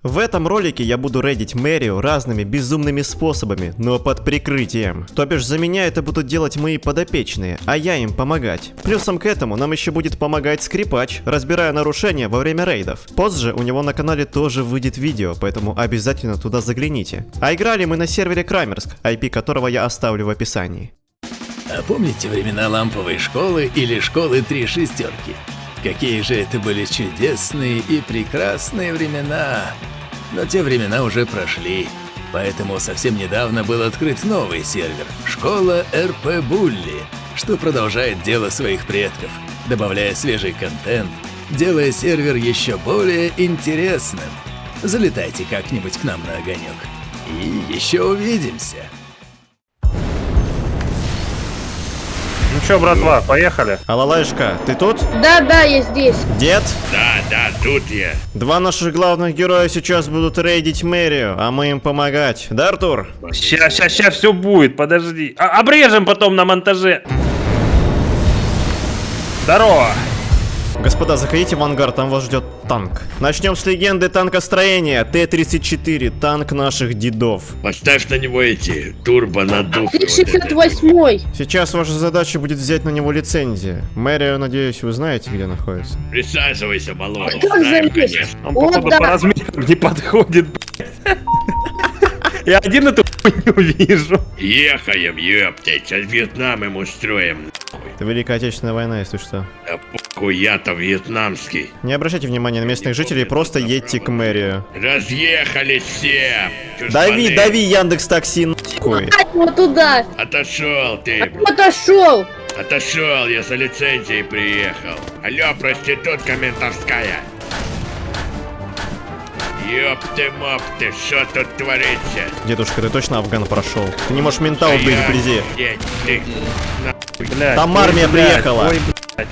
В этом ролике я буду рейдить мэрию разными безумными способами, но под прикрытием. То бишь за меня это будут делать мои подопечные, а я им помогать. Плюсом к этому нам еще будет помогать скрипач, разбирая нарушения во время рейдов. Позже у него на канале тоже выйдет видео, поэтому обязательно туда загляните. А играли мы на сервере Крамерск, IP которого я оставлю в описании. А помните времена ламповой школы или школы 3 шестерки? Какие же это были чудесные и прекрасные времена. Но те времена уже прошли, поэтому совсем недавно был открыт новый сервер – школа РП Булли, что продолжает дело своих предков, добавляя свежий контент, делая сервер еще более интересным. Залетайте как-нибудь к нам на огонек. И еще увидимся. Ну чё, братва, поехали? Алалайшка, ты тут? Да, я здесь. Дед? Да, тут я. Два наших главных героя сейчас будут рейдить мэрию, а мы им помогать. Да, Артур? Сейчас все будет, подожди. Обрежем потом на монтаже. Здорово. Господа, заходите в ангар, там вас ждет танк. Начнем с легенды танкостроения. Т-34, танк наших дедов. Поставь на него эти турбонаддувы. 68-й. Сейчас ваша задача будет взять на него лицензию. Мэрию, надеюсь, вы знаете, где находится. Присаживайся, малой. Как Знаем, залезть? конечно. Он, О, походу, да. по размерам не подходит, блядь. Я один эту хуйню вижу. Ехаем, ёптать. Сейчас Вьетнам им устроим. Это Великая Отечественная война, если что. Да похуй, я-то вьетнамский. Не обращайте внимания на местных жителей, просто едьте к мэрию. Разъехались все. Дави, Чушпаны. дави, Яндекс Такси, нахуй. Вот туда. Отошел ты, блядь. Отошел. Отошел, я за лицензией приехал. Алло, проститутка ментовская. Ёпты-мопты, что тут творится? Дедушка, ты точно Афган прошел? Ты не можешь мента убить вблизи. Нет, ты нахуй. Блядь, Там ой, армия блядь, приехала. ой, блядь.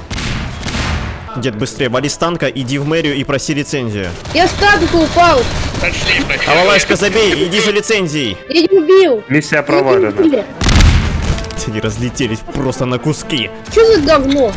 Дед, быстрее, вали с танка, иди в мэрию и проси лицензию. Я с танка упал. Пошли, пошли. Алалашка, забей, иди за лицензией. Я не убил. Миссия провалена. Они разлетелись просто на куски. Что за говно?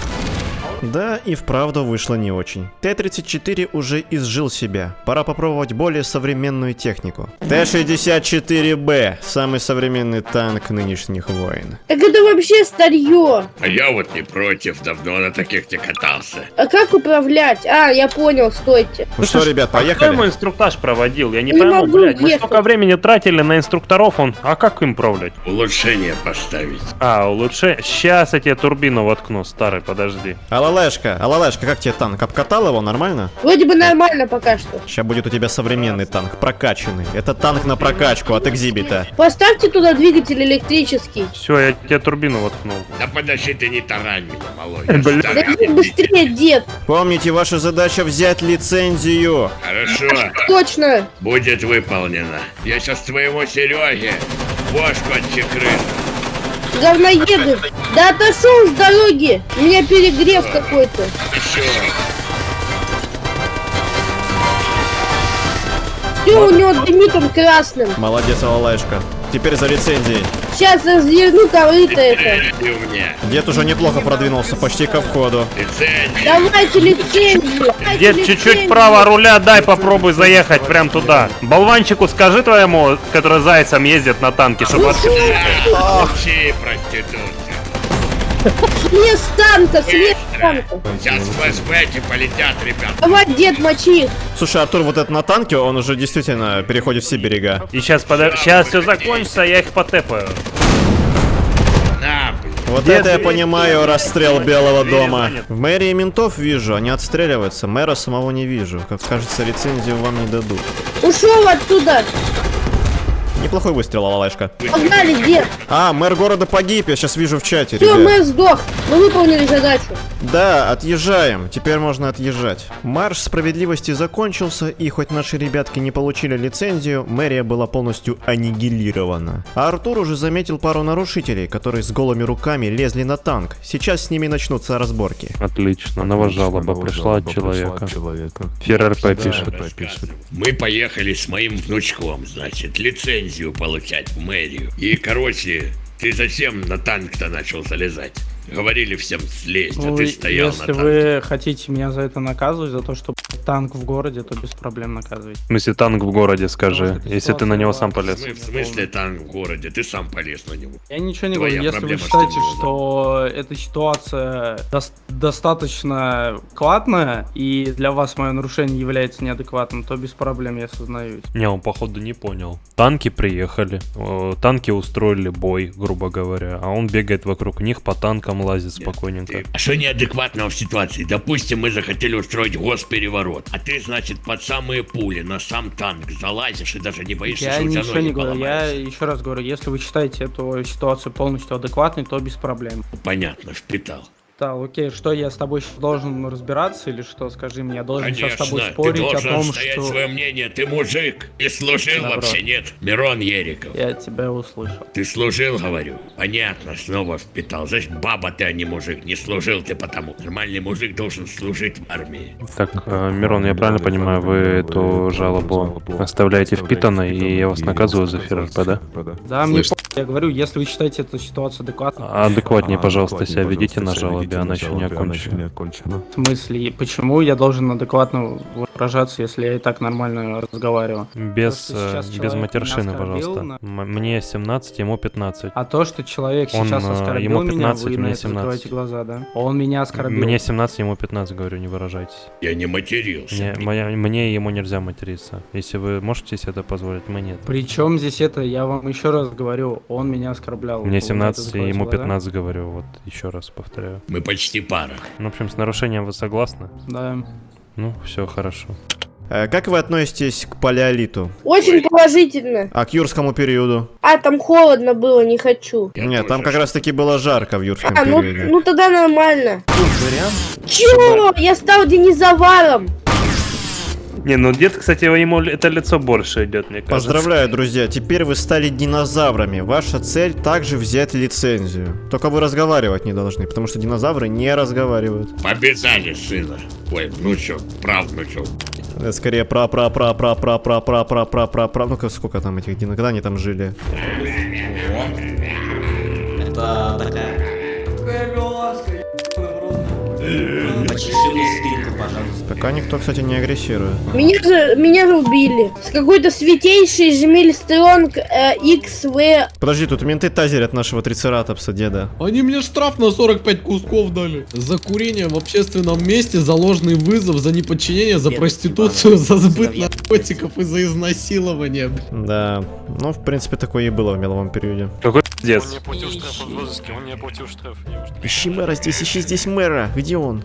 Да, и вправду вышло не очень. Т-34 уже изжил себя. Пора попробовать более современную технику. Т-64Б, самый современный танк нынешних войн. Так это вообще старье. А я вот не против, давно на таких не катался. А как управлять? А, я понял, стойте. Ну что, ребят, Кто ему поехали? инструктаж проводил? Я не Не пойму, могу блядь. Мы ехать. столько времени тратили на инструкторов, а как им управлять? Улучшение поставить. Улучшение. Сейчас я тебе турбину воткну, старый, подожди. Алалашка, как тебе танк? Обкатал его нормально? Вроде бы нормально пока что. Сейчас будет у тебя современный танк, прокачанный. Это танк на прокачку от экзибита. Поставьте туда двигатель электрический. Все, я тебе турбину воткнул. Да подожди, ты не тарань меня, малой. Бля. Старый Да дебил. быстрее, дед. Помните, ваша задача взять лицензию. Хорошо, Точно. будет выполнено. Я сейчас твоему Сереге бошку отчекрыну. Говноеды. Да отошел с дороги. У меня перегрев какой-то. Еще. Все, у него дымитом красным. Молодец, Алалашка. Теперь за лицензией. Сейчас разверну корыто это. Ты у меня. Дед уже неплохо продвинулся, почти ко входу. Лицензия. Давайте лицензию. Давайте Дед, чуть-чуть лицензию. право руля дай, попробуй заехать прям туда. Болванчику скажи твоему, который зайцем ездит на танке, чтобы... Молчи, проститутка. Слез с танка, слез с танка. Сейчас флешбеки полетят, ребят. Давай, дед, мочи их. Слушай, Артур, вот этот на танке, он уже действительно переходит все берега. И сейчас все закончится, я их потэпаю. На, блин. Вот Дед, это я двери, понимаю, двери, расстрел двери, Белого двери дома. заняты. В мэрии ментов вижу, они отстреливаются, мэра самого не вижу. Как кажется, лицензию вам не дадут. Ушел отсюда. Неплохой выстрел, Алалашка. Погнали, дед. А, мэр города погиб, я сейчас вижу в чате, Все, ребят. мэр сдох. Мы выполнили задачу. Да, отъезжаем. Теперь можно отъезжать. Марш справедливости закончился, и хоть наши ребятки не получили лицензию, мэрия была полностью аннигилирована. А Артур уже заметил пару нарушителей, которые с голыми руками лезли на танк. Сейчас с ними начнутся разборки. Отлично, новожалоба пришла от человека. ФРРП пишет. Мы поехали с моим внучком, значит, лицензию получать в мэрию. И, короче, ты зачем на танк-то начал залезать? Говорили всем слезть, а Ну, ты стоял на если танке. вы хотите меня за это наказывать, за то, что Танк в городе, то без проблем наказывать. В смысле, танк в городе, скажи, Потому что если ты на него сам полез. В смысле танк в городе? Ты сам полез на него. Я ничего не Твоя говорю, если вы проблема, считаете, что ты что эта ситуация достаточно адекватная, и для вас мое нарушение является неадекватным, то без проблем я сознаюсь. Не, он походу не понял. Танки приехали, танки устроили бой, грубо говоря, а он бегает вокруг них, по танкам лазит спокойненько. А что неадекватного в ситуации? Допустим, мы захотели устроить госпереворот, а ты, значит, под самые пули на сам танк залазишь и даже не боишься, Я что у тебя ничего ноги не говорю, я поломаются. еще раз говорю, если вы считаете эту ситуацию полностью адекватной, то без проблем. Понятно, впитал. Да, окей, что я с тобой сейчас должен разбираться или что, скажи мне, я должен сейчас с тобой Конечно, ты спорить о должен том, отстоять что... свое мнение, ты мужик. Ты служил Добро. вообще, нет? Мирон Ериков. Я тебя услышал. Ты служил, говорю? Понятно, снова впитал. Значит, баба ты, а не мужик. Не служил ты потому. Нормальный мужик должен служить в армии. Так, Мирон, я правильно понимаю, вы эту жалобу оставляете впитанной, и я вас наказываю за ФРП, да? Да, мне я говорю, если вы считаете эту ситуацию адекватной, Адекватнее, пожалуйста, себя ведите на жалобе, она еще не окончена. в смысле, почему я должен адекватно выражаться, если я и так нормально разговариваю? Без, То, что сейчас без человек матершины, меня оскорбил, пожалуйста. Мне 17, ему 15. А то, что человек Он, сейчас оскорбил ему меня, 15, вы на мне это 17. закрываете глаза, да? Он меня оскорбил. Мне 17, ему 15, говорю, не выражайтесь. Я не матерился. Мне и ему нельзя материться. Если вы можете себе это позволить, мы нет. Причем здесь это, я вам еще раз говорю, он меня оскорблял. Мне Вы на это 17, закрываете ему глаза? 15, говорю, вот еще раз повторяю. Мы почти пара. Ну, в общем, с нарушением вы согласны? Да. Ну, все хорошо. Как вы относитесь к палеолиту? Очень положительно. А к юрскому периоду? А, там холодно было, не хочу. Я Нет, там тоже. как раз таки было жарко в юрском А, периоде. ну тогда нормально. Вариант? Чё? Я стал динозавром. Не, ну дед, кстати, ему это лицо больше идет, мне кажется. Поздравляю, друзья, теперь вы стали динозаврами. Ваша цель также взять лицензию. Только вы разговаривать не должны, потому что динозавры не разговаривают. Обязали сына. Ой, ну чё, правнучок. Это скорее ну-ка, сколько там этих динозавров, когда они там жили? Это такая... Почеши спинку, пожалуйста. Пока никто, кстати, не агрессирует. Меня убили. С какой-то святейшей Жмиль Стронг XV. Подожди, тут менты тазерят нашего трицератопса, деда. Они мне штраф на 45 кусков дали. За курение в общественном месте, за ложный вызов, за неподчинение, за проституцию, за сбыт наркотиков и за изнасилование. Да, ну, в принципе, такое и было в меловом периоде. Какой пиздец? Ищи мэра здесь, ищи здесь мэра. Где он?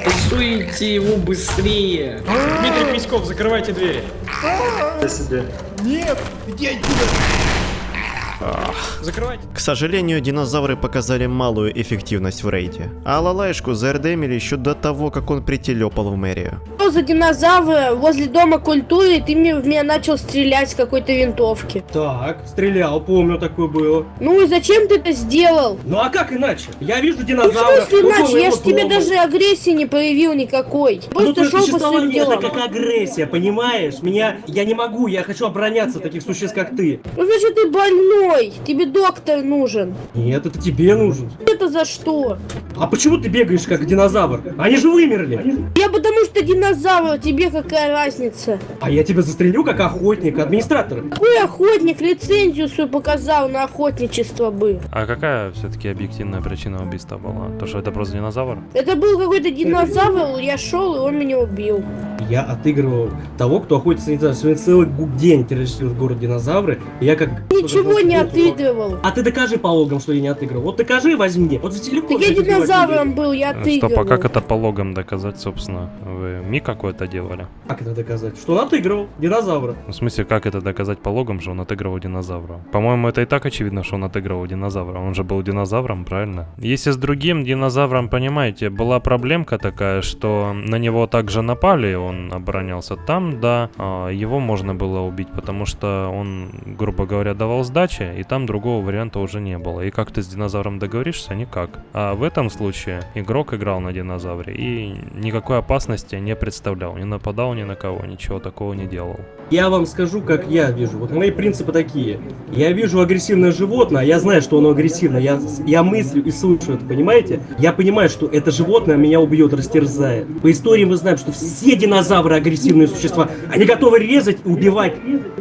Пустуйте его быстрее. Дмитрий Письков, закрывайте двери. Закрывайте. К сожалению, динозавры показали малую эффективность в рейде. А Лалайшку заэрдемили еще до того, как он прителепал в мэрию. Что за динозавры возле дома культуры, ты в меня начал стрелять с какой-то винтовки. Так, стрелял, помню, такое было. Ну и зачем ты это сделал? Ну а как иначе? Я вижу Ну в динозавра. смысле вот он иначе? Я его ж тебе трогал. даже агрессии не проявил никакой. Ну, Просто твое шел по своим существование это делам. как агрессия, понимаешь? Я не могу, я хочу обороняться от таких существ, как ты. Ну значит ты больной, тебе доктор нужен. Нет, это тебе нужен. Это за что? А почему ты бегаешь как динозавр? Они же вымерли. Я потому что динозавр, тебе какая разница? А я тебя застрелю как охотник, администратор. Какой охотник лицензию свою показал на охотничество бы? А какая все-таки объективная причина убийства была? То, что это просто динозавр? Это был какой-то динозавр, я шел и он меня убил. Я отыгрывал того, кто охотится, не знаю, сегодня целый день террористирует город динозавры. И я как... Ничего не отыгрывал. А ты докажи по логам, что я не отыгрывал. Вот докажи, возьми. Вот в телефон. Так я динозавром был, я Стоп, а как отыгрывал. это по логам доказать, собственно? Вы ми какой-то делали? Как это доказать? Что он отыгрывал динозавра. В смысле, как это доказать по логам, что он отыгрывал динозавра? По-моему, это и так очевидно, что он отыгрывал динозавра. Он же был динозавром, правильно? Если с другим динозавром, понимаете, была проблемка такая, что на него также напали, он оборонялся там, да, его можно было убить, потому что он, грубо говоря, давал сдачи, случае, и там другого варианта уже не было. И как ты с динозавром договоришься? Никак. А в этом случае игрок играл на динозавре и никакой опасности не представлял. Не нападал ни на кого, ничего такого не делал. Я вам скажу, как я вижу. Вот мои принципы такие. Я вижу агрессивное животное, я знаю, что оно агрессивно. Я мыслю и слышу это, понимаете? Я понимаю, что это животное меня убьет, растерзает. По истории мы знаем, что все динозавры агрессивные существа. Они готовы резать и убивать.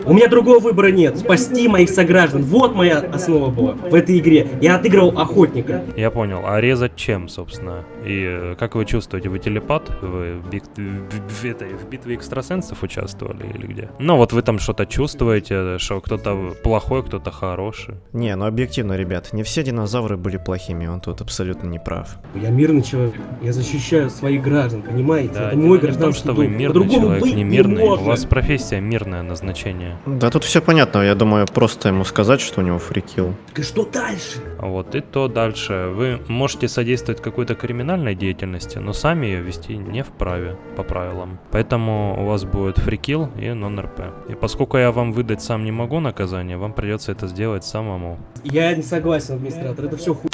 У меня другого выбора нет. Спасти моих сограждан. Вот моя основа была в этой игре. Я отыгрывал охотника. Я понял. А резать чем, собственно? И как вы чувствуете? Вы телепат? Вы в битве экстрасенсов участвовали или где? Ну вот вы там что-то чувствуете, что кто-то плохой, кто-то хороший. Не, ну объективно, ребят, не все динозавры были плохими, он тут абсолютно не прав. Я мирный человек. Я защищаю своих граждан, понимаете? Да, это мой дело не в том, гражданский что вы долг. мирный По-другому человек, быть не не мирный. У может. вас профессия мирное назначение. Да тут все понятно, я думаю, просто ему сказать, что у него фрикил. Так и что дальше? Вот, и то дальше. Вы можете содействовать какой-то криминальной деятельности, но сами ее вести не вправе, по правилам. Поэтому у вас будет фрикил и нон-РП. И поскольку я вам выдать сам не могу наказание, вам придется это сделать самому. Я не согласен, администратор. Это все хуй.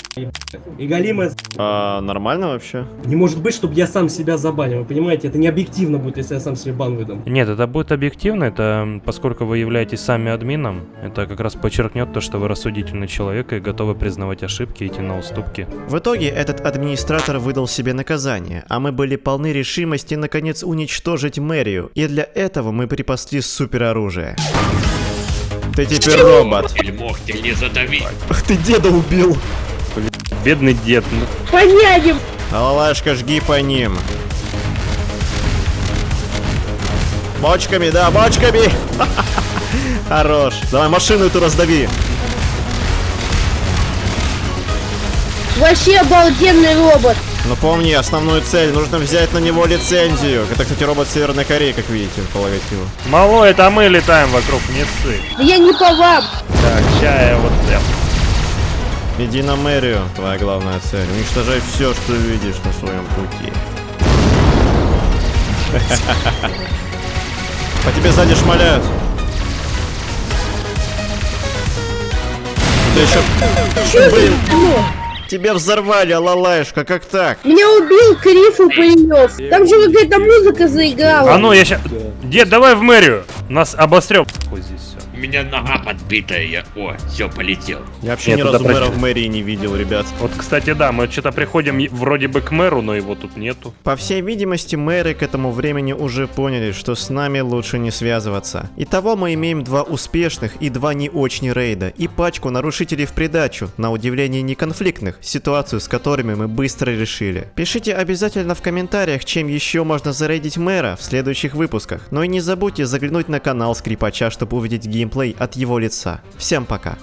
И галимая. А нормально вообще? Не может быть, чтобы я сам себя забанил. Вы понимаете, это не объективно будет, если я сам себе бан выдам. Нет, это будет объективно, это поскольку вы являетесь сами админом, это как раз подчеркнет то, что вы рассудительный человек и готовы признавать ошибки и идти на уступки. В итоге этот администратор выдал себе наказание, а мы были полны решимости наконец уничтожить мэрию, и для этого мы припасли супероружие. Ты теперь робот. Или мог ты не задавить? Ах ты деда убил. Бедный дед, ну Понятим. Лалашка, жги по ним. Бочками, да, бочками. Хорош. Давай машину эту раздави. Вообще обалденный робот. Но помни, основную цель, нужно взять на него лицензию. Это, кстати, робот Северной Кореи, как видите, по логотипу. малой, это мы летаем вокруг, не ссы. Да я не по вам. Так, ща я вот это. Иди на мэрию, твоя главная цель. Уничтожай все, что видишь на своем пути. По тебе сзади шмаляют. Ты еще... Чё Блин, за говно? тебя взорвали, Алалаешка, как так? Меня убил Крифу Паренёв. Там же какая-то музыка заиграла. А ну, я ща... Дед, давай в мэрию! Нас обострем. Ой, здесь все. У меня нога подбитая, я... О, все, полетел. Я вообще Нет, ни туда разу мэра пройти. в мэрии не видел, ребят. Вот, кстати, да, мы что-то приходим вроде бы к мэру, но его тут нету. По всей видимости, мэры к этому времени уже поняли, что с нами лучше не связываться. Итого мы имеем 2 успешных и 2 не очень рейда, и пачку нарушителей в придачу, на удивление не конфликтных, ситуацию с которыми мы быстро решили. Пишите обязательно в комментариях, чем еще можно зарейдить мэра в следующих выпусках. Но и не забудьте заглянуть на канал Скрипача, чтобы увидеть геймплей от его лица. Всем пока!